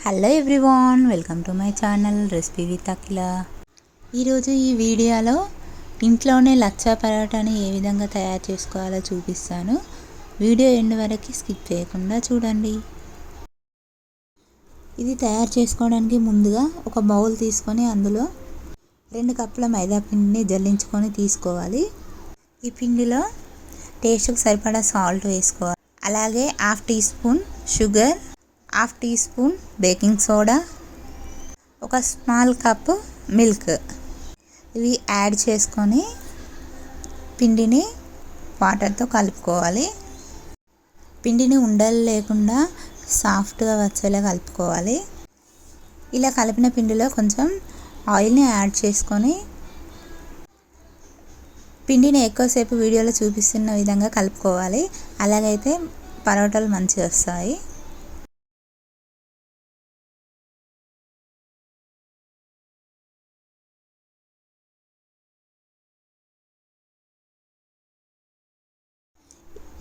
Hello everyone, welcome to my channel recipe with Akhila. ఈరోజు ఈ వీడియోలో ఇంట్లోనే లచ్చా పరాటాని ఏ విధంగా తయారు చేసుకోవాలో చూపిస్తాను. వీడియో ఎండ్ వరకు స్కిప్ చేయకుండా చూడండి. ఇది తయారు చేసుకోవడానికి ముందుగా ఒక బౌల్ తీసుకొని అందులో 2 కప్పుల మైదా పిండిని జల్లించుకొని తీసుకోవాలి. ఈ పిండిలో టేస్ట్కి సరిపడా సాల్ట్ వేసుకోవాలి. అలాగే 1/2 teaspoon sugar, 1/2 teaspoon baking soda, ఒక స్మాల్ కప్ మిల్క్ ఇవి యాడ్ చేసుకొని పిండిని వాటర్తో కలుపుకోవాలి. పిండిని ఉండలు లేకుండా సాఫ్ట్గా వచ్చేలా కలుపుకోవాలి. ఇలా కలిపిన పిండిలో కొంచెం ఆయిల్ని యాడ్ చేసుకొని పిండిని ఎక్కువసేపు వీడియోలో చూపిస్తున్న విధంగా కలుపుకోవాలి. అలాగైతే పరోటాలు మంచిగా వస్తాయి.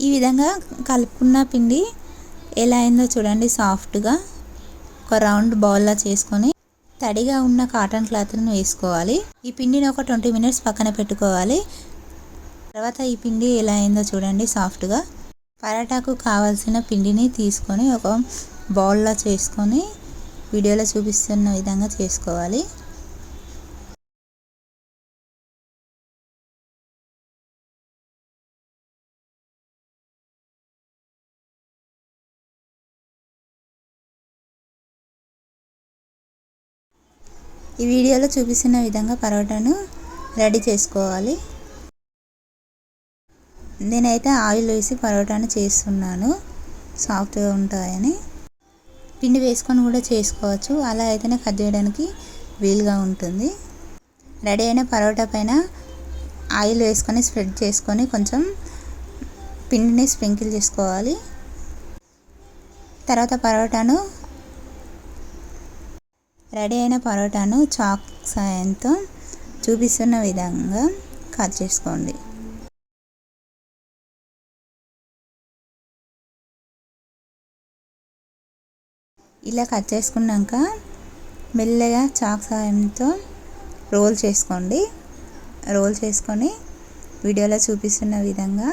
ఈ విధంగా కలుపుకున్న పిండి ఎలా అయిందో చూడండి. సాఫ్ట్గా ఒక రౌండ్ బౌల్లా చేసుకొని తడిగా ఉన్న కాటన్ క్లాత్ను వేసుకోవాలి. ఈ పిండిని ఒక 20 మినిట్స్ పక్కన పెట్టుకోవాలి. తర్వాత ఈ పిండి ఎలా అయిందో చూడండి. సాఫ్ట్గా పరాటాకు కావాల్సిన పిండిని తీసుకొని ఒక బౌల్లా చేసుకొని వీడియోలో చూపిస్తున్న విధంగా చేసుకోవాలి. ఈ వీడియోలో చూపిస్తున్న విధంగా పరోటాను రెడీ చేసుకోవాలి. నేనైతే ఆయిల్ వేసి పరోటాను చేస్తున్నాను, సాఫ్ట్గా ఉంటాయని. పిండి వేసుకొని కూడా చేసుకోవచ్చు, అలా అయితేనే కట్ చేయడానికి వీలుగా ఉంటుంది. రెడీ అయిన పరోటా పైన ఆయిల్ వేసుకొని స్ప్రెడ్ చేసుకొని కొంచెం పిండిని స్ప్రింకిల్ చేసుకోవాలి. తర్వాత రెడీ అయిన పరోటాను చాక్ సాయంతో చూపిస్తున్న విధంగా కట్ చేసుకోండి. ఇలా కట్ చేసుకున్నాక మెల్లగా చాక్ సాయంతో రోల్ చేసుకోండి. రోల్ చేసుకొని వీడియోలో చూపిస్తున్న విధంగా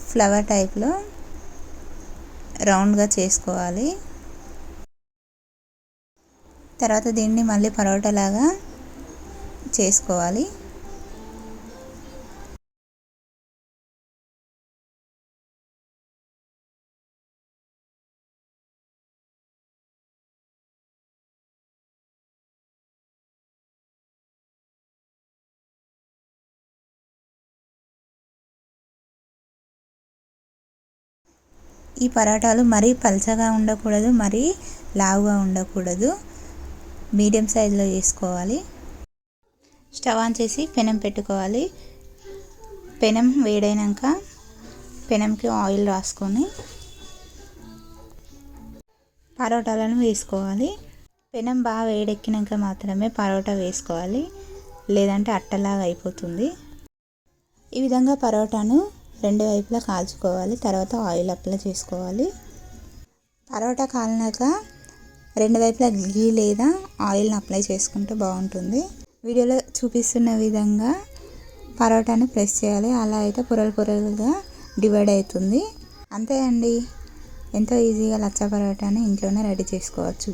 ఫ్లవర్ టైప్లో రౌండ్గా చేసుకోవాలి. తర్వాత దీన్ని మళ్ళీ పరోటా లాగా చేసుకోవాలి. ఈ పరోటాలు మరీ పల్చగా ఉండకూడదు, మరీ లావుగా ఉండకూడదు, మీడియం సైజులో చేసుకోవాలి. స్టవ్ ఆన్ చేసి పెనం పెట్టుకోవాలి. పెనం వేడైనాక పెనంకి ఆయిల్ రాసుకొని పరోటాలను వేసుకోవాలి. పెనం బాగా వేడెక్కినాక మాత్రమే పరోటా వేసుకోవాలి, లేదంటే అట్టలాగా అయిపోతుంది. ఈ విధంగా పరోటాను 2 వైపులా కాల్చుకోవాలి. తర్వాత ఆయిల్ అప్లై చేసుకోవాలి. పరోటా కాలినాక 2 వైపులా గీ లేదా ఆయిల్ని అప్లై చేసుకుంటే బాగుంటుంది. వీడియోలో చూపిస్తున్న విధంగా పరోటాను ప్రెస్ చేయాలి. అలా అయితే పొరలుగా డివైడ్ అవుతుంది. అంతే అండి, ఎంతో ఈజీగా లచ్చా పరోటాను ఇంట్లోనే రెడీ చేసుకోవచ్చు.